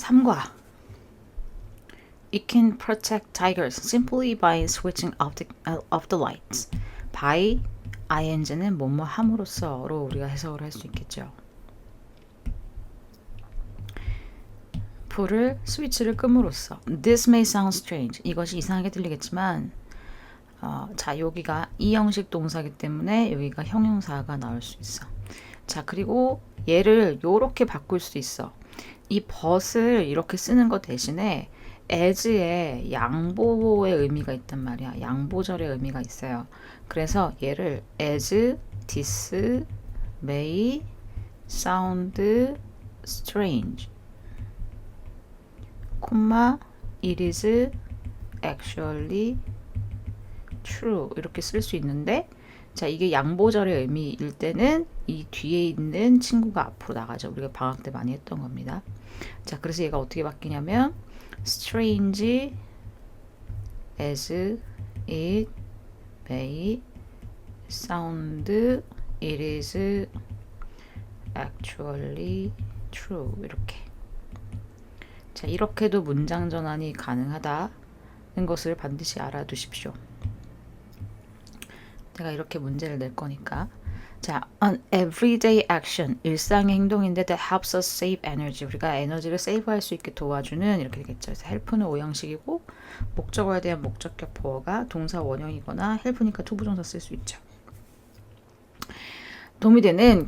3과 It can protect tigers simply by switching off the lights. by ing는 뭐뭐 함으로써로 우리가 해석을 할 수 있겠죠. 불을 스위치를 끔으로써. This may sound strange. 이것이 이상하게 들리겠지만 자, 여기가 이 형식 동사이기 때문에 여기가 형용사가 나올 수 있어. 자, 그리고 얘를 요렇게 바꿀 수 있어. 이 but을 이렇게 쓰는 것 대신에 as의 양보의 의미가 있단 말이야. 양보절의 의미가 있어요. 그래서 얘를 as this may sound strange, 콤마 it is actually true 이렇게 쓸 수 있는데, 자, 이게 양보절의 의미일 때는 이 뒤에 있는 친구가 앞으로 나가죠. 우리가 방학 때 많이 했던 겁니다. 자, 그래서 얘가 어떻게 바뀌냐면 strange as it may sound it is actually true 이렇게. 자, 이렇게도 문장 전환이 가능하다는 것을 반드시 알아두십시오. 제가 이렇게 문제를 낼 거니까. 자, an everyday action, 일상의 행동인데 that helps us save energy, 우리가 에너지를 세이브할 수 있게 도와주는 이렇게 되겠죠. 그래서 help는 오형식이고 목적어에 대한 목적격 보어가 동사 원형이거나 help니까 투부정사 쓸 수 있죠. 도움이 되는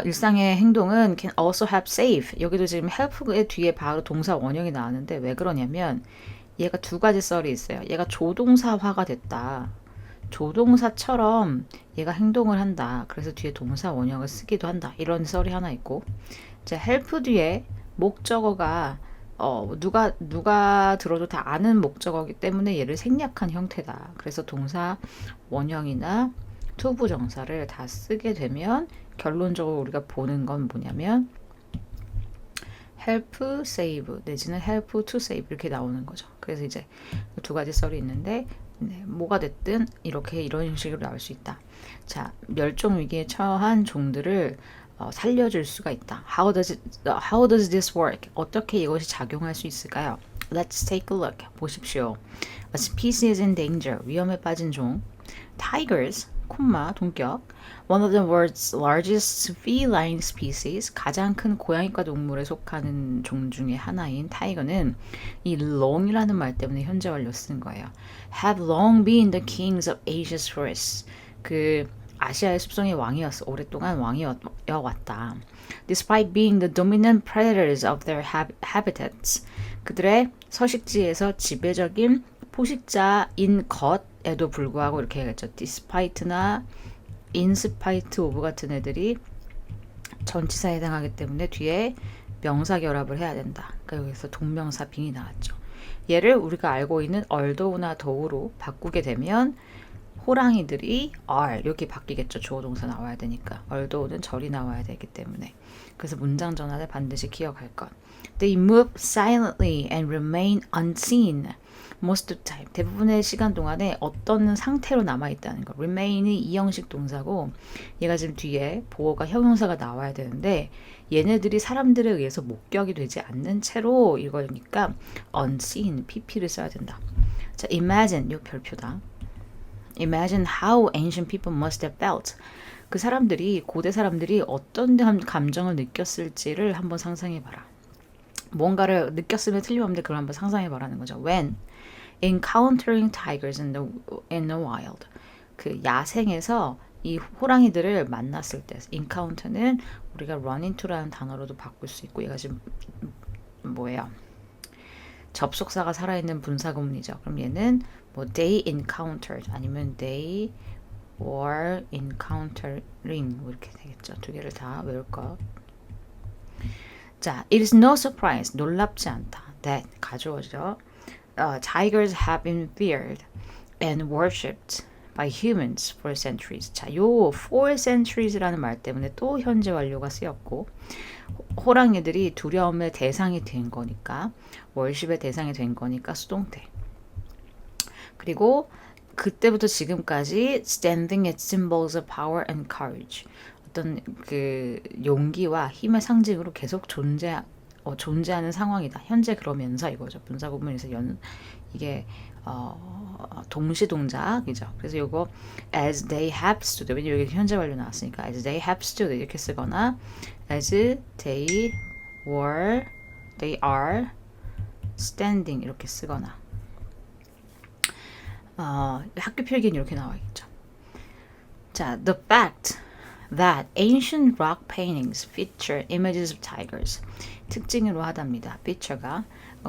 일상의 행동은 can also help save. 여기도 지금 help의 뒤에 바로 동사 원형이 나왔는데 왜 그러냐면 얘가 두 가지 썰이 있어요. 얘가 조동사화가 됐다. 조동사처럼 얘가 행동을 한다. 그래서 뒤에 동사 원형을 쓰기도 한다. 이런 썰이 하나 있고, 자, help 뒤에 목적어가 누가 들어도 다 아는 목적어이기 때문에 얘를 생략한 형태다. 그래서 동사 원형이나 투부정사를 다 쓰게 되면 결론적으로 우리가 보는 건 뭐냐면 help save 내지는 help to save 이렇게 나오는 거죠. 그래서 이제 두 가지 썰이 있는데 네, 뭐가 됐든 이렇게 이런 식으로 나올 수 있다. 자, 멸종 위기에 처한 종들을 살려줄 수가 있다. How does this work? 어떻게 이것이 작용할 수 있을까요? Let's take a look. 보십시오. A species in danger. 위험에 빠진 종. Tigers, 콤마, 동격. One of the world's largest feline species. 가장 큰 고양이과 동물에 속하는 종 중에 하나인 타이거는 이 long이라는 말 때문에 현재 완료 쓰는 거예요. Have long been the kings of Asia's forests. 그 아시아의 숲속의 왕이었어. 오랫동안 왕이어왔다. Despite being the dominant predators of their habitats. 그들의 서식지에서 지배적인 포식자인 것에도 불구하고 이렇게 해야겠죠. Despite나 in spite of 같은 애들이 전치사에 해당하기 때문에 뒤에 명사 결합을 해야 된다. 그러니까 여기서 동명사 빙이 나왔죠. 얘를 우리가 알고 있는 although나 though로 바꾸게 되면 호랑이들이 are 이렇게 바뀌겠죠. 주어 동사 나와야 되니까. although는 절이 나와야 되기 때문에. 그래서 문장 전환을 반드시 기억할 것. They move silently and remain unseen. most of the time. 대부분의 시간 동안에 어떤 상태로 남아있다는 거. remain이 이형식 동사고 얘가 지금 뒤에 보어가 형용사가 나와야 되는데 얘네들이 사람들에 의해서 목격이 되지 않는 채로 이거니까 unseen, pp를 써야 된다. 자, imagine, 요 별표다. Imagine how ancient people must have felt. 그 사람들이, 고대 사람들이 어떤 감정을 느꼈을지를 한번 상상해봐라. 뭔가를 느꼈으면 틀림없는데 그걸 한번 상상해봐라는 거죠. When encountering tigers in the wild. 그 야생에서 이 호랑이들을 만났을 때, encounter는 우리가 run into라는 단어로도 바꿀 수 있고, 얘가 지금 뭐예요? 접속사가 살아있는 분사구문이죠. 그럼 얘는 뭐 they encountered 아니면 they were encountering 뭐 이렇게 되겠죠. 두 개를 다 외울 것. 자, it is no surprise, 놀랍지 않다. that 가져오죠. Tigers have been feared and worshipped by humans for centuries. 자, 요 for centuries라는 말 때문에 또 현재 완료가 쓰였고 호랑이들이 두려움의 대상이 된 거니까 월십의 대상이 된 거니까 수동태. 그리고 그때부터 지금까지 standing as symbols of power and courage. 어떤 그 용기와 힘의 상징으로 계속 존재해 존재하는 상황이다. 현재 그러면서 이거죠. 분사 구문에서 이게 동시 동작이죠. 그래서 이거 as they have stood, 왜냐면 여기 현재 완료 나왔으니까 as they have stood 이렇게 쓰거나 as they are standing 이렇게 쓰거나 학교 필기는 이렇게 나와있죠. 자, the fact that ancient rock paintings feature images of tigers. 특징으로 하답니다. feature가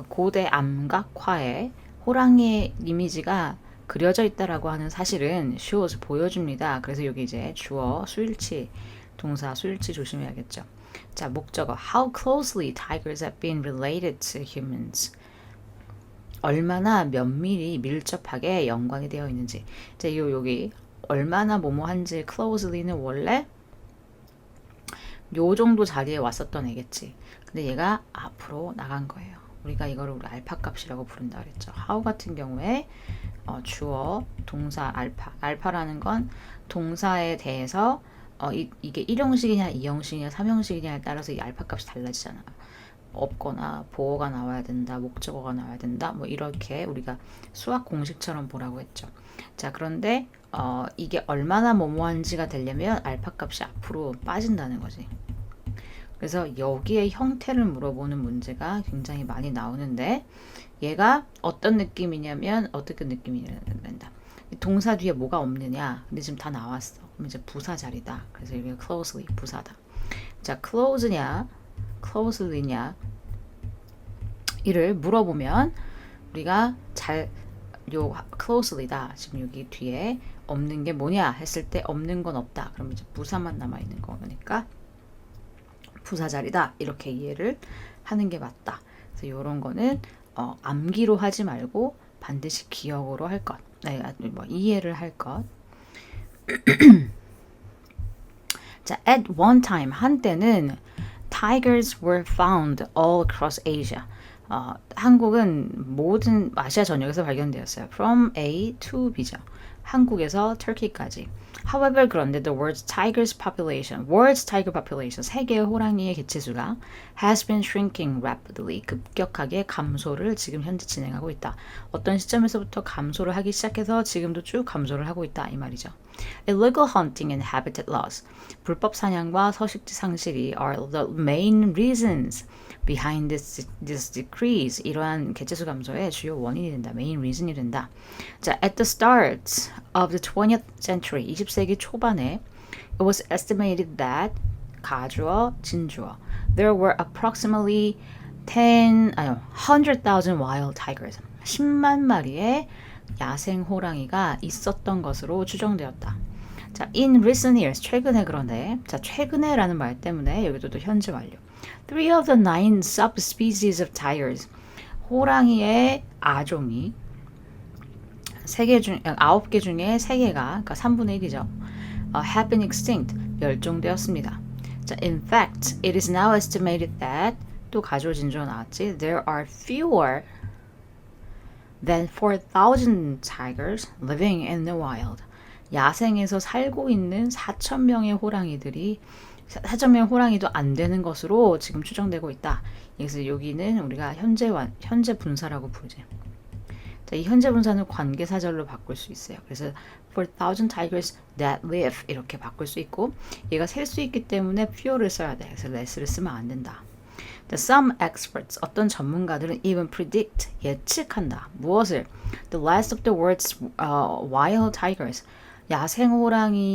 고대 암각화에 호랑이의 이미지가 그려져 있다라고 하는 사실은 shows 보여줍니다. 그래서 여기 이제 주어 수일치 동사 수일치 조심해야겠죠. 자, 목적어 how closely tigers have been related to humans. 얼마나 면밀히 밀접하게 연관이 되어 있는지. 자, 여기 얼마나 뭐뭐한지 closely는 원래 요 정도 자리에 왔었던 애겠지. 근데 얘가 앞으로 나간 거예요. 우리가 이거를 우리 알파 값이라고 부른다 그랬죠. how 같은 경우에 주어, 동사 알파. 알파라는 건 동사에 대해서 이게 1형식이냐 2형식이냐 3형식이냐에 따라서 이 알파 값이 달라지잖아. 없거나 보어가 나와야 된다, 목적어가 나와야 된다, 뭐 이렇게 우리가 수학 공식처럼 보라고 했죠. 자, 그런데 이게 얼마나 뭐뭐한지가 되려면 알파 값이 앞으로 빠진다는 거지. 그래서 여기에 형태를 물어보는 문제가 굉장히 많이 나오는데 얘가 어떤 느낌이냐면 어떻게 느낌이냐면 동사 뒤에 뭐가 없느냐. 근데 지금 다 나왔어. 그럼 이제 부사 자리다. 그래서 이게 closely 부사다. 자, closely냐 이를 물어보면 우리가 closely다. 지금 여기 뒤에 없는 게 뭐냐 했을 때 없는 건 없다. 그럼 이제 부사만 남아 있는 거니까 부사 자리다. 이렇게 이해를 하는 게 맞다. 그래서 이런 거는 암기로 하지 말고 반드시 기억으로 할 것. 이해를 할 것. 자, at one time 한때는 tigers were found all across Asia. 한국은 모든 아시아 전역에서 발견되었어요. From A to B죠. 한국에서 터키까지. However, 그런데 the world's tiger population, 세계의 호랑이의 개체수가 has been shrinking rapidly, 급격하게 감소를 지금 현재 진행하고 있다. 어떤 시점에서부터 감소를 하기 시작해서 지금도 쭉 감소를 하고 있다 이 말이죠. Illegal hunting and habitat loss, 불법 사냥과 서식지 상실이 are the main reasons behind this decrease. 이러한 개체수 감소의 주요 원인이 된다. main reason이 된다. 자, at the start of the 20th century, 20세기 초반에 it was estimated that 가주어, 진주어 there were approximately 100,000 wild tigers. 10만 마리의 야생 호랑이가 있었던 것으로 추정되었다. 자, in recent years, 최근에 그런데, 자, 최근에라는 말 때문에 여기도 또 현재 완료. 3 of the 9 subspecies of tigers, 호랑이의 아종이 9개 중에 3개가, 그러니까 3분의 1이죠. have been extinct, 멸종되었습니다. 자, in fact, it is now estimated that, 또 가주어 진주어 나왔지, there are fewer than 4,000 tigers living in the wild. 야생에서 살고 있는 4,000명의 호랑이들이 4,000명의 호랑이도 안 되는 것으로 지금 추정되고 있다. 그래서 여기는 우리가 현재 분사라고 부르지. 자, 이 현재 분사는 관계사절로 바꿀 수 있어요. 그래서 4,000 tigers that live 이렇게 바꿀 수 있고 얘가 셀 수 있기 때문에 fewer를 써야 돼. 그래서 less를 쓰면 안 된다. Some experts, 어떤 전문가들은 even predict, 예측한다. 무엇을? The last of the world's wild tigers, 야생 호랑이의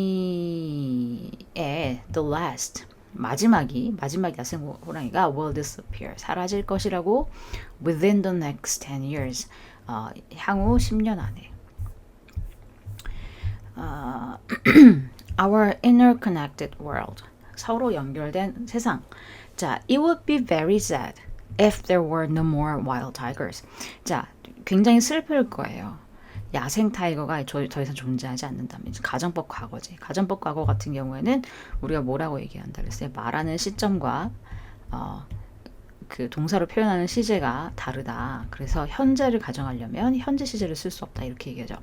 the last, 마지막 야생 호랑이가 will disappear, 사라질 것이라고 within the next 10 years, 향후 10년 안에. Our interconnected world, 서로 연결된 세상. 자, it would be very sad if there were no more wild tigers. 자, 굉장히 슬플 거예요. 야생 타이거가 더 이상 존재하지 않는다면 가정법 과거지. 가정법 과거 같은 경우에는 우리가 뭐라고 얘기한다 그랬어요? 말하는 시점과 그 동사로 표현하는 시제가 다르다. 그래서 현재를 가정하려면 현재 시제를 쓸 수 없다 이렇게 얘기하죠.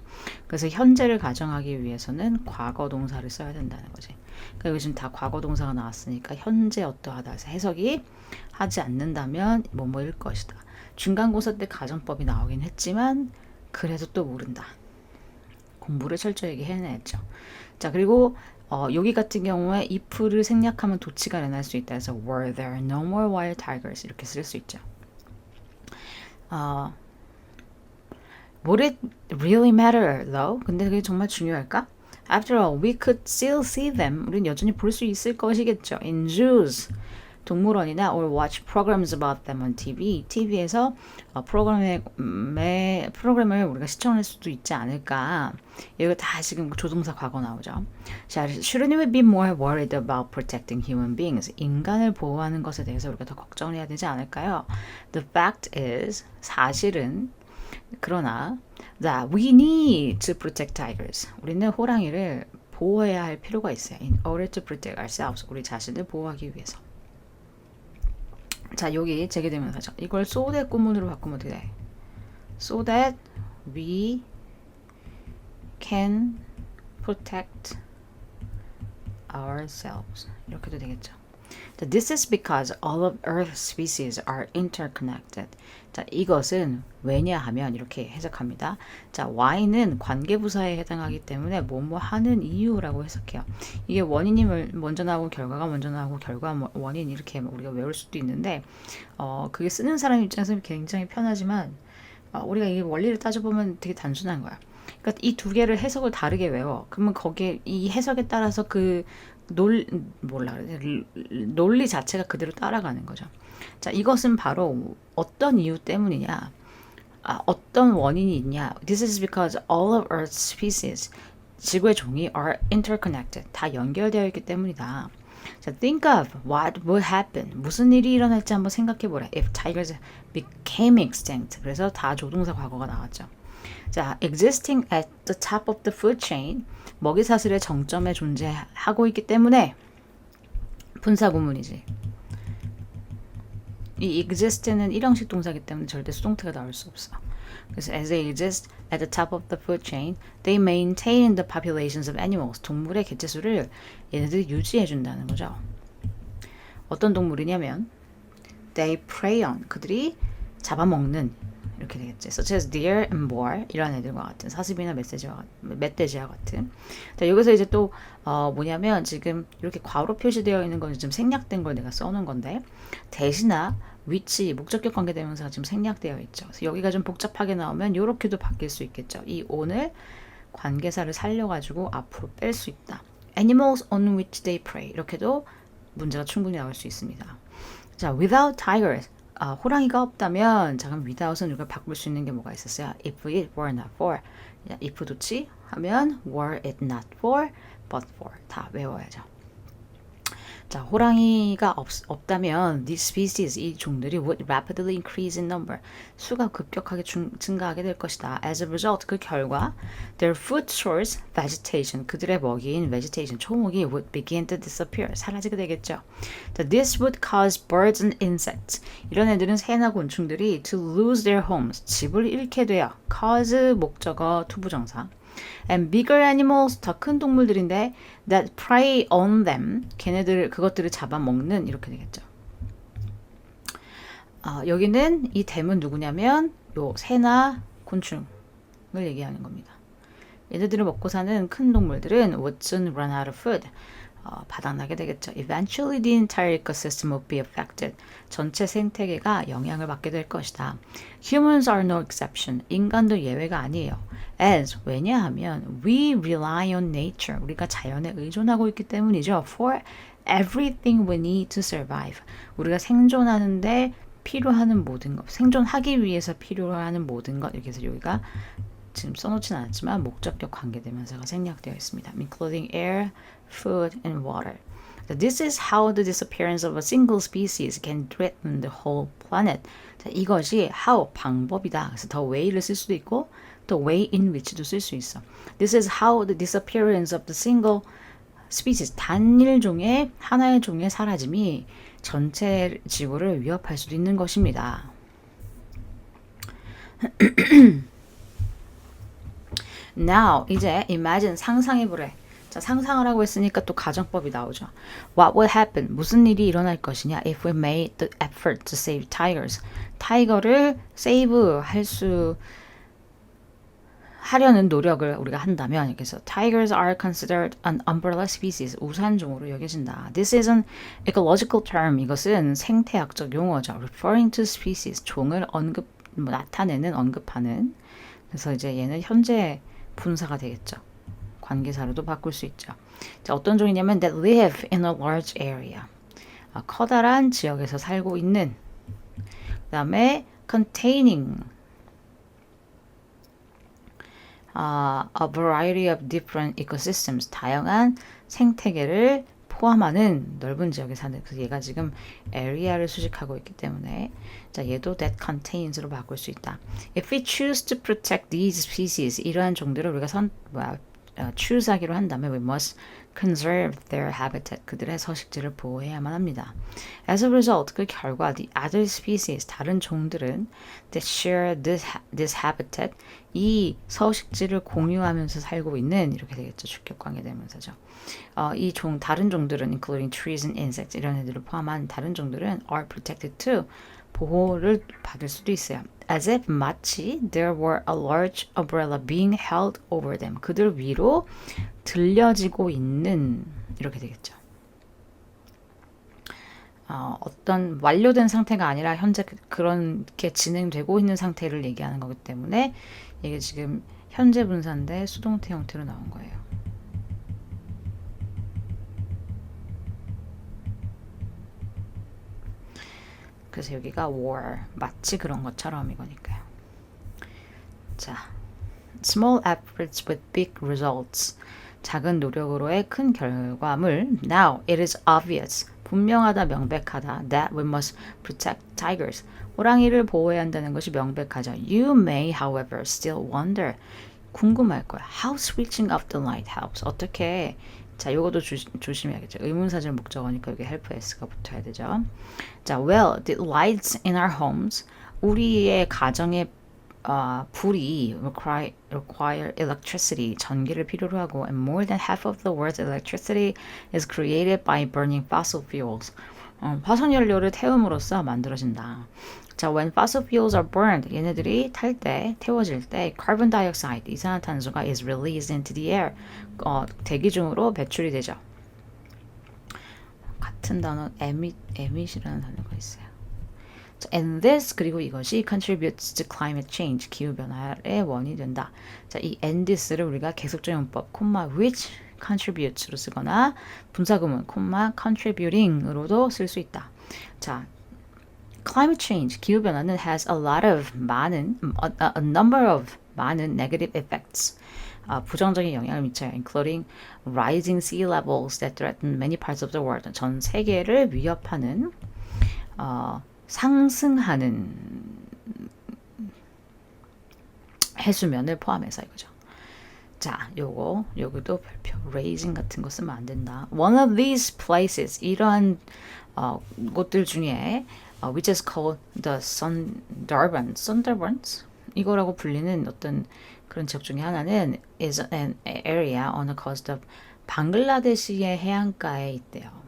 그래서 현재를 가정하기 위해서는 과거 동사를 써야 된다는 거지. 그러니까 여기 지금 다 과거 동사가 나왔으니까 현재 어떠하다 해서 해석이 하지 않는다면 뭐뭐일 것이다. 중간고사 때 가정법이 나오긴 했지만 그래도 또 모른다. 공부를 철저히 해내야죠. 자, 그리고 여기 같은 경우에 if를 생략하면 도치가 일어날 수 있다 해서 were there no more wild tigers 이렇게 쓸 수 있죠. Would it really matter though? 근데 그게 정말 중요할까? After all, we could still see them. 우린 여전히 볼 수 있을 것이겠죠. In zoos, 동물원이나 or watch programs about them on TV. TV에서 프로그램을 우리가 시청할 수도 있지 않을까. 이거 다 지금 조동사 과거 나오죠. 자, shouldn't we be more worried about protecting human beings? 인간을 보호하는 것에 대해서 우리가 더 걱정을 해야 되지 않을까요? The fact is, 사실은 그러나 that we need to protect tigers. 우리는 호랑이를 보호해야 할 필요가 있어요. In order to protect ourselves. 우리 자신을 보호하기 위해서. 자, 여기 제기되면서죠. 이걸 so that 구문으로 바꾸면 어떻게 돼? So that we can protect ourselves. 이렇게도 되겠죠. 자, this is because all of Earth's species are interconnected. 자, 이것은 왜냐하면 이렇게 해석합니다. 자, why는 관계부사에 해당하기 때문에 뭐뭐 하는 이유라고 해석해요. 이게 원인이 먼저 나오고 결과가 먼저 나오고 결과 원인 이렇게 우리가 외울 수도 있는데 그게 쓰는 사람 입장에서는 굉장히 편하지만 우리가 이 원리를 따져보면 되게 단순한 거야. 그러니까 이 두 개를 해석을 다르게 외워. 그러면 거기에 이 해석에 따라서 그 논리 자체가 그대로 따라가는 거죠. 자, 이것은 바로 어떤 이유 때문이냐, 어떤 원인이 있냐. This is because all of Earth's species, 지구의 종이 are interconnected, 다 연결되어 있기 때문이다. 자, think of what would happen. 무슨 일이 일어날지 한번 생각해 보라. If tigers became extinct. 그래서 다 조동사 과거가 나왔죠. 자, existing at the top of the food chain. 먹이사슬의 정점에 존재하고 있기 때문에 분사구문이지. 이 exist는 일형식 동사이기 때문에 절대 수동태가 나올 수 없어. 그래서 as they exist at the top of the food chain, they maintain the populations of animals. 동물의 개체수를 얘네들이 유지해 준다는 거죠. 어떤 동물이냐면 they prey on, 그들이 잡아먹는 이렇게 되겠지. Such as deer and boar 이런 애들과 같은 사슴이나 멧돼지와 같은. 자, 여기서 이제 또 뭐냐면 지금 이렇게 괄호 표시되어 있는 건 좀 생략된 걸 내가 써놓은 건데 대시나 위치 목적격 관계대명사가 지금 생략되어 있죠. 그래서 여기가 좀 복잡하게 나오면 이렇게도 바뀔 수 있겠죠. 이 on을 관계사를 살려가지고 앞으로 뺄 수 있다. Animals on which they prey 이렇게도 문제가 충분히 나올 수 있습니다. 자, without tigers 호랑이가 없다면 자, 그럼 without은 우리가 바꿀 수 있는 게 뭐가 있었어요? If it were not for. if 도치 하면 were it not for, but for. 다 외워야죠. 자, 호랑이가 없다면 these species, 이 종들이 would rapidly increase in number. 수가 급격하게 증가하게 될 것이다. As a result, 그 결과 their food source, vegetation, 그들의 먹이인 vegetation, 초목이 would begin to disappear. 사라지게 되겠죠. 자, this would cause birds and insects. 이런 애들은 새나 곤충들이 to lose their homes. 집을 잃게 돼요. cause 목적어 투부정사. And bigger animals, 더 큰 동물들인데 that prey on them, 그것들을 잡아먹는 이렇게 되겠죠. 여기는 이 them은 누구냐면 요 새나 곤충을 얘기하는 겁니다. 얘네들을 먹고 사는 큰 동물들은 would soon run out of food. 바닥나게 되겠죠. Eventually the entire ecosystem will be affected. 전체 생태계가 영향을 받게 될 것이다. Humans are no exception. 인간도 예외가 아니에요. As, 왜냐하면 we rely on nature. 우리가 자연에 의존하고 있기 때문이죠. For everything we need to survive. 우리가 생존하는데 필요하는 모든 것, 생존하기 위해서 필요하는 모든 것. 이렇게 해서 여기가 지금 써놓진 않았지만 목적격 관계대명사가 생략되어 있습니다. Including air, food, and water. So this is how the disappearance of a single species can threaten the whole planet. 자, 이것이 how, 방법이다. 그래서 the way를 쓸 수도 있고 the way in which도 쓸 수 있어. This is how the disappearance of the single species, 단일 종의, 하나의 종의 사라짐이 전체 지구를 위협할 수도 있는 것입니다. Now, 이제 imagine, 상상해보래. 자, 상상을 하고 있으니까 또 가정법이 나오죠. What would happen? 무슨 일이 일어날 것이냐? If we made the effort to save tigers. 타이거를 save 하려는 노력을 우리가 한다면, 그래서 tigers are considered an umbrella species, 우산종으로 여겨진다. This is an ecological term. 이것은 생태학적 용어죠. Referring to species, 종을 나타내는, 언급하는. 그래서 이제 얘는 현재 분사가 되겠죠. 관계사로도 바꿀 수 있죠. 자, 어떤 종이냐면 that live in a large area. 커다란 지역에서 살고 있는. 그 다음에 containing a variety of different ecosystems. 다양한 생태계를 포함하는 넓은 지역에 사는. 그래서 얘가 지금 area를 수식하고 있기 때문에 자, 얘도 that contains로 바꿀 수 있다. If we choose to protect these species, 이러한 종들을 우리가 choose하기로 한다면 we must conserve their habitat. 그들의 서식지를 보호해야만 합니다. As a result, 그 결과 the other species, 다른 종들은 that share this habitat, 이 서식지를 공유하면서 살고 있는, 이렇게 되겠죠. 주격 관계대명사죠. 다른 종들은 including trees and insects, 이런 애들을 포함한 다른 종들은 are protected too. 보호를 받을 수도 있어요. As if 마치 there were a large umbrella being held over them. 그들 위로 들려지고 있는, 이렇게 되겠죠. 어떤 완료된 상태가 아니라 현재 그렇게 진행되고 있는 상태를 얘기하는 거기 때문에 이게 지금 현재 분사인데 수동태 형태로 나온 거예요. 그래서 여기가 were, 마치 그런 것처럼 이거니까요. 자, small efforts with big results. 작은 노력으로의 큰 결과물. Now it is obvious. 분명하다, 명백하다. That we must protect tigers. 호랑이를 보호해야 한다는 것이 명백하죠. You may, however, still wonder. 궁금할 거야. How switching off the light helps. 어떻게. 자, 요것도 조심해야겠죠. 의문사절 목적어니까 여기 help s가 붙어야 되죠. 자, well, the lights in our homes. 우리의 가정에 불이 require electricity, 전기를 필요로 하고, and more than half of the world's electricity is created by burning fossil fuels. 화석연료를 태움으로써 만들어진다. 자, when fossil fuels are burned, 얘네들이 태워질 때, carbon dioxide, 이산화탄소가 is released into the air, 대기 중으로 배출이 되죠. 같은 단어, emit이라는 단어가 있어요. And this, 그리고 이것이 contributes to climate change, 기후변화의 원인이 된다. 자, 이 and this를 우리가 계속적용법, which contributes로 쓰거나 분사구문, contributing으로도 쓸 수 있다. 자, climate change, 기후변화는 has a lot of a number of 많은 negative effects. 부정적인 영향을 미쳐요. including rising sea levels that threaten many parts of the world. 전 세계를 위협하는 상승하는 해수면을 포함해서 이거죠. 자, 요거도 별표 raising 같은 거 쓰면 안 된다. One of these places, 이러한 곳들 중에 which is called the Sundarbans 이거라고 불리는 어떤 그런 지역 중에 하나는 is an area on the coast of 방글라데시의 해안가에 있대요.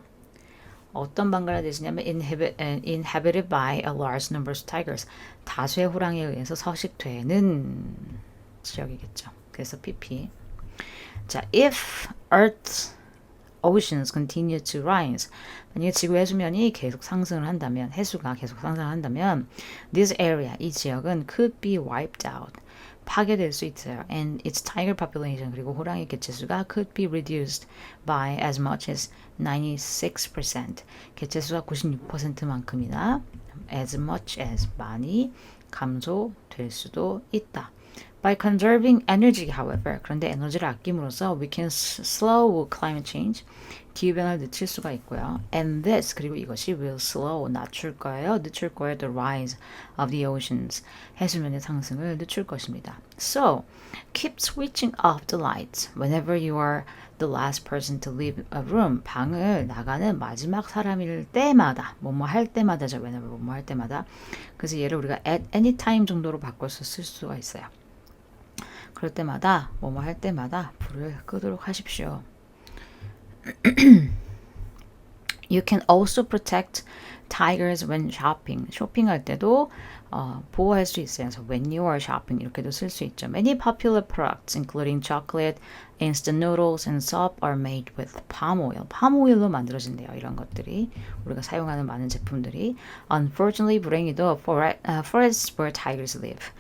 어떤 방글라데시냐면 inhabited by a large number of tigers. 다수의 호랑이에 의해서 서식되는 지역이겠죠. 그래서 PP. 자, if Earth's oceans continue to rise. 만약에 지구 해수면이 계속 상승을 한다면, 해수가 계속 상승한다면, this area, 이 지역은 could be wiped out. 파괴될 수 있어요. And its tiger population, 그리고 호랑이 개체수가 could be reduced by as much as 96%. 개체수가 96%만큼이나 as much as 많이 감소될 수도 있다. By conserving energy, however, 그런데 에너지를 아낌으로써 we can slow climate change, 기후변화를 늦출 수가 있고요. And this, 그리고 이것이 will slow, 늦출 거예요. the rise of the oceans, 해수면의 상승을 늦출 것입니다. So, keep switching off the lights whenever you are the last person to leave a room. 방을 나가는 마지막 사람일 때마다, 뭐뭐 할 때마다죠. whenever, 뭐뭐 할 때마다. 그래서 얘를 우리가 at any time 정도로 바꿔서 쓸 수가 있어요. 그럴 때마다, 뭐뭐 할 때마다 불을 끄도록 하십시오. You can also protect tigers when shopping. 쇼핑할 때도 보호할 수 있어요. 그래서 when you are shopping 이렇게도 쓸 수 있죠. Many popular products, including chocolate, instant noodles, and soap, are made with palm oil. palm oil로 만들어진대요. 이런 것들이 우리가 사용하는 많은 제품들이. Unfortunately, 불행히도 forests where tigers live.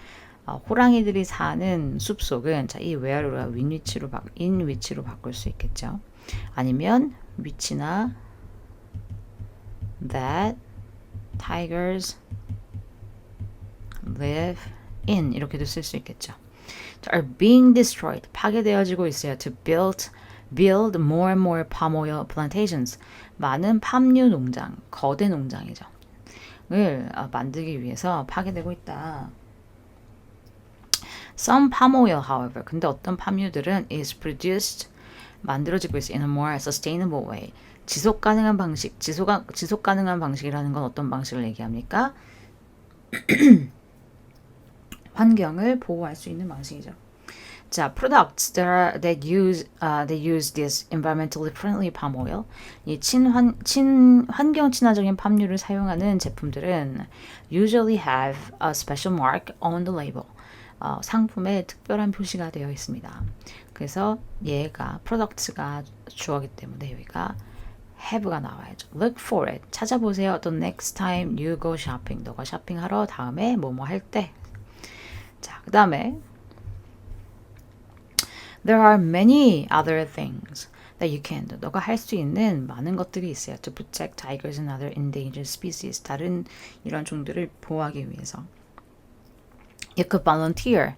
호랑이들이 사는 숲속은 자, 이 where를 in 위치로 바꿀 수 있겠죠. 아니면 위치나 that tigers live in 이렇게도 쓸 수 있겠죠. are being destroyed 파괴되어지고 있어요. to build more and more palm oil plantations 많은 팜유 농장 거대 농장이죠. 을 만들기 위해서 파괴되고 있다. Some palm oil, however, 근데 어떤 팜유들은 is produced 만들어지고 있어요. in a more sustainable way. 지속 가능한 방식, 지속 가능한 방식이라는 건 어떤 방식을 얘기합니까? 환경을 보호할 수 있는 방식이죠. 자, products that use this environmentally friendly palm oil, 이 환경 친화적인 팜유를 사용하는 제품들은 usually have a special mark on the label. 상품에 특별한 표시가 되어 있습니다. 그래서 얘가 products가 주어기 때문에 여기가 have가 나와야죠. Look for it. 찾아보세요. The next time you go shopping. 너가 쇼핑하러 다음에 뭐뭐 할 때. 자, 그 다음에 There are many other things that you can do. 너가 할 수 있는 많은 것들이 있어요. To protect tigers and other endangered species. 다른 이런 종들을 보호하기 위해서. You could volunteer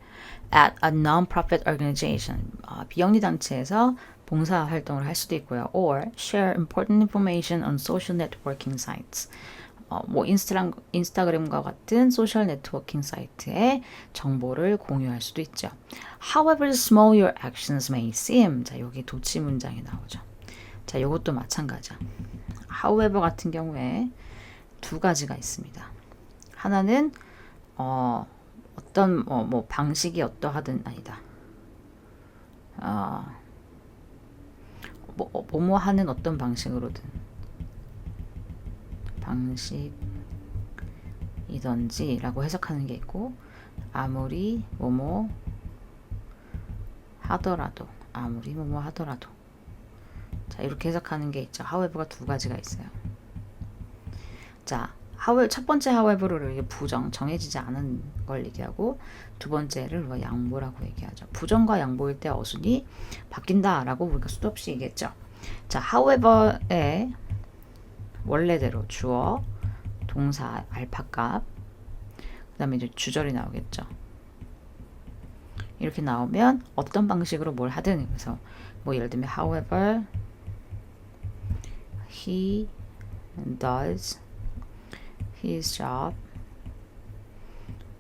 at a non-profit organization. 비영리 단체에서 봉사 활동을 할 수도 있고요. Or share important information on social networking sites. 뭐 인스타그램과 같은 소셜 네트워킹 사이트에 정보를 공유할 수도 있죠. However small your actions may seem. 자, 여기 도치 문장이 나오죠. 자, 이것도 마찬가지야. However 같은 경우에 두 가지가 있습니다. 하나는 어떤 뭐 방식이 어떠하든 아니다. 뭐뭐 하는 어떤 방식으로든 방식이든지 라고 해석하는 게 있고 아무리 뭐뭐 하더라도 자 이렇게 해석하는 게 있죠. however가 두 가지가 있어요. 자 첫 번째 however를 이게 부정 정해지지 않은 걸 얘기하고 두 번째를 우리가 양보라고 얘기하죠. 부정과 양보일 때 어순이 바뀐다라고 우리가 수도 없이 얘기했죠. 자 however의 원래대로 주어, 동사, 알파값 그 다음에 이제 주절이 나오겠죠. 이렇게 나오면 어떤 방식으로 뭘 하든 그래서 뭐 예를 들면 however he does his job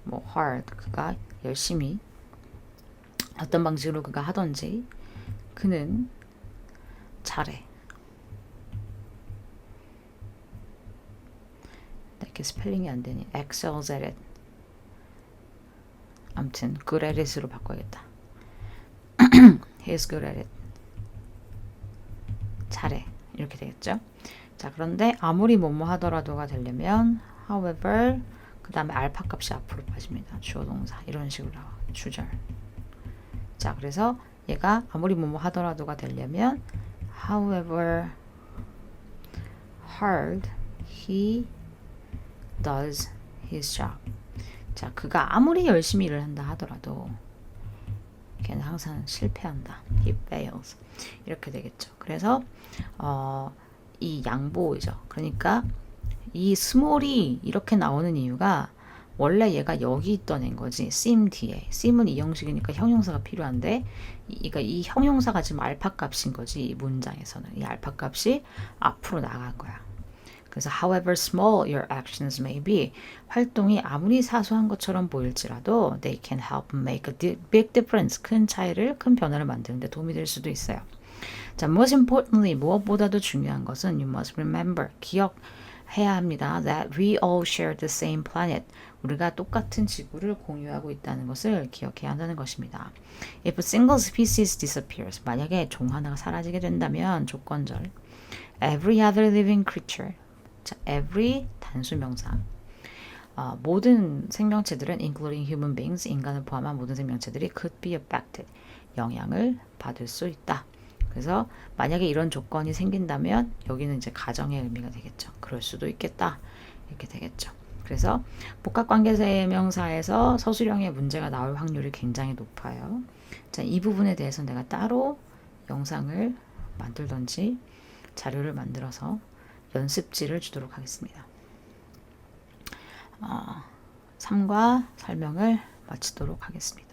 뭐 hard 그가 열심히 어떤 방식으로 그가 하던지 그는 잘해. 이렇게 스펠링이 안 되니 excels at it. 아무튼 good at it으로 바꿔야겠다. He's good at it. 잘해. 이렇게 되겠죠. 자, 그런데 아무리 뭐뭐 하더라도가 되려면 however 그 다음에 알파 값이 앞으로 빠집니다. 주어 동사 이런 식으로 나와. 주절. 자, 그래서 얘가 아무리 뭐뭐 하더라도가 되려면 however hard he does his job. 자, 그가 아무리 열심히 일을 한다 하더라도 걔는 항상 실패한다. He fails. 이렇게 되겠죠. 그래서 이 양보이죠. 그러니까 이 스몰이 이렇게 나오는 이유가 원래 얘가 여기 있던 애인 거지. seem 뒤에. seem은 이 형식이니까 형용사가 필요한데 그러니까 이 형용사가 지금 알파 값인 거지. 이 문장에서는. 이 알파 값이 앞으로 나간 거야. 그래서 however small your actions may be 활동이 아무리 사소한 것처럼 보일지라도 they can help make a big difference 큰 변화를 만드는 데 도움이 될 수도 있어요. 자, most importantly 무엇보다도 중요한 것은 you must remember 기억해야 합니다. that we all share the same planet 우리가 똑같은 지구를 공유하고 있다는 것을 기억해야 한다는 것입니다. If a single species disappears, 만약에 종 하나가 사라지게 된다면 조건절 every other living creature, 자, every 단수 명사 모든 생명체들은 including human beings, 인간을 포함한 모든 생명체들이 could be affected, 영향을 받을 수 있다. 그래서 만약에 이런 조건이 생긴다면 여기는 이제 가정의 의미가 되겠죠. 그럴 수도 있겠다. 이렇게 되겠죠. 그래서 복합관계대명사에서 서술형의 문제가 나올 확률이 굉장히 높아요. 자, 이 부분에 대해서 내가 따로 영상을 만들던지 자료를 만들어서 연습지를 주도록 하겠습니다. 3과 설명을 마치도록 하겠습니다.